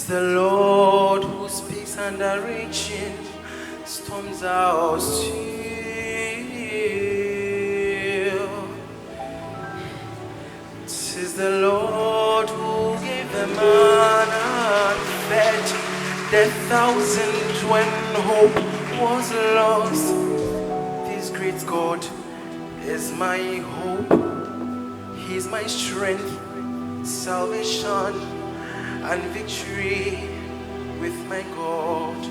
'Tis the Lord who speaks and the raging storms are still. 'Tis the Lord who gave the manna and fed the thousands when hope was lost. This great God is my hope. He's my strength, salvation, and victory. With my God,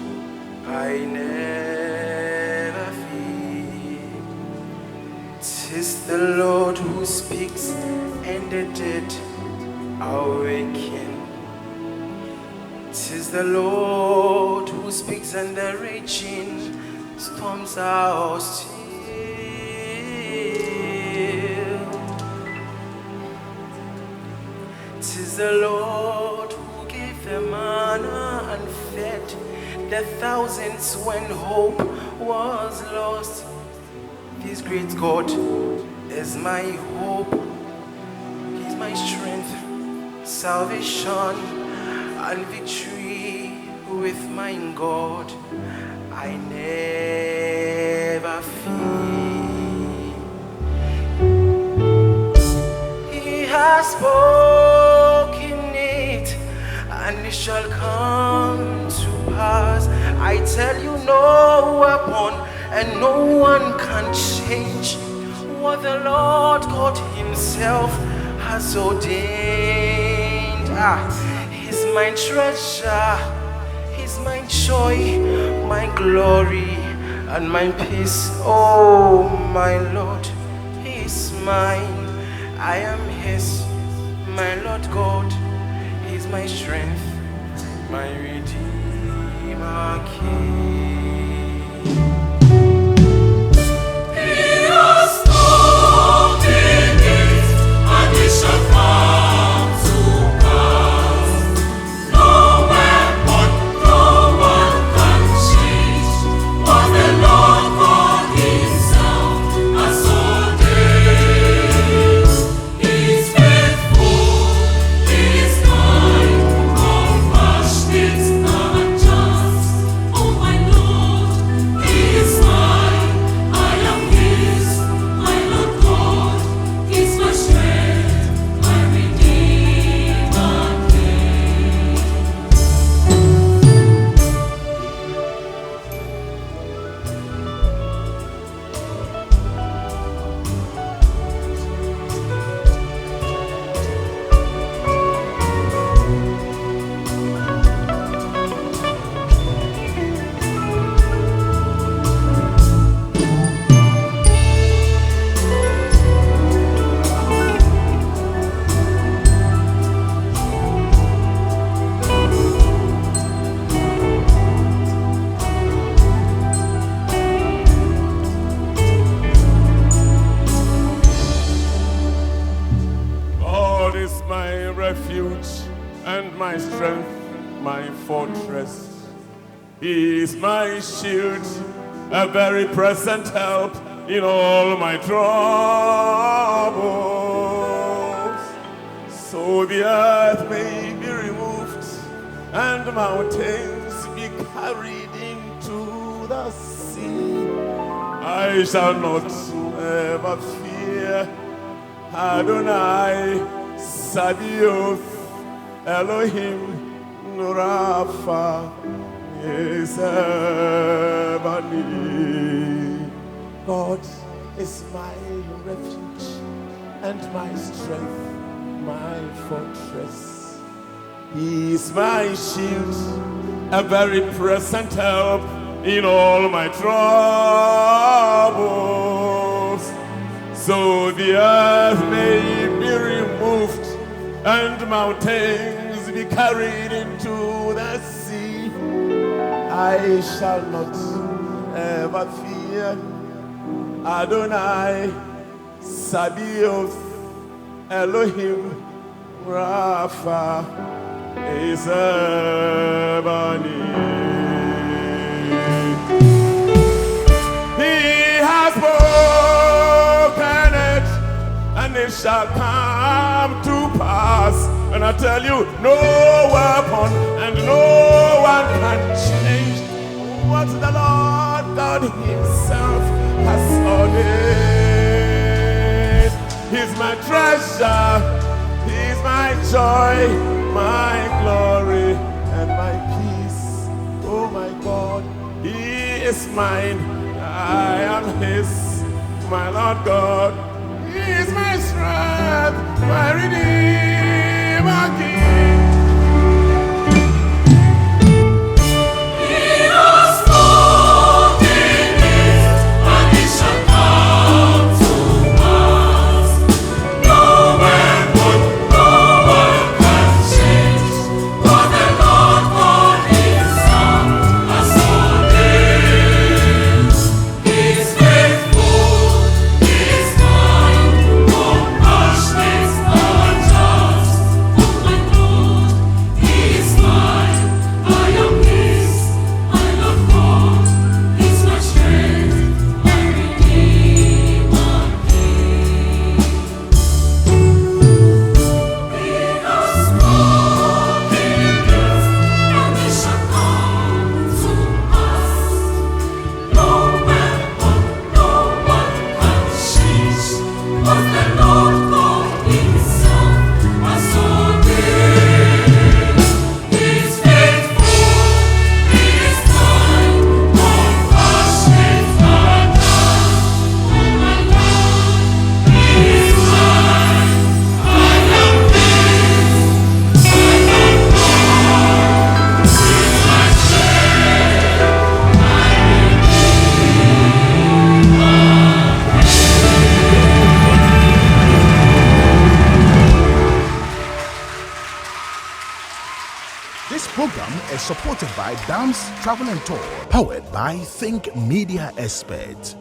I never fear. 'Tis the Lord who speaks and the dead awaken. 'Tis the Lord who speaks and the raging storms are still. 'Tis the Lord who gave the manna and fed the thousands when hope was lost. This great God is my hope. He's my strength, salvation, and victory. With my God, I never fear. He has spoken it, and it shall come to pass. I tell you, no weapon and no one can change what the Lord God Himself has ordained. He's my treasure, He's my joy, my glory, and my peace. Oh, my Lord, He is mine, I am His, my Lord God. He's my strength, my Redeemer King. He has spoken it, and it shall come to pass. No weapon, no one can change what the Lord God Himself has ordained. He is faithful, He is kind, compassionate and just. Oh my Lord, He is mine, I am His, my Lord God, He's my strength, my Redeemer King. God is my refuge and my strength, my fortress. He is my shield, a very present help in all my troubles. So the earth may be removed and mountains be carried into the sea. I shall not ever fear. Adonai Sabaoth, Elohim Rapha is Ebony. God is my refuge and my strength, my fortress. He is my shield, a very present help in all my troubles. So the earth may be removed and mountains be carried into the sea. I shall not ever fear. Adonai Sabaoth, Elohim Rapha is Ebony. He has spoken it, and it shall come to pass. And I tell you, no weapon and no one can change what the Lord God himself has ordained. He's my treasure, he's my joy, my glory, and my peace. Oh my God, he is mine, I am his, my Lord God. He is my strength, my Redeemer King. He has spoken it, and it shall come to pass. No weapon can change what the Lord God himself has ordained. He is faithful, he is kind, compassionate and just. Oh my Lord, he is mine, I am his, I love God, he's my strength, my Redeemer King. He has spoken it, and it shall come to pass. No weapon, no one can change what the Lord God himself has ordained. He is faithful, he is kind, compassionate and just. Oh my Lord, he is mine, I am his, I love God, he's my strength, my This program is supported by Dams Travel and Tour, powered by Think Media Experts.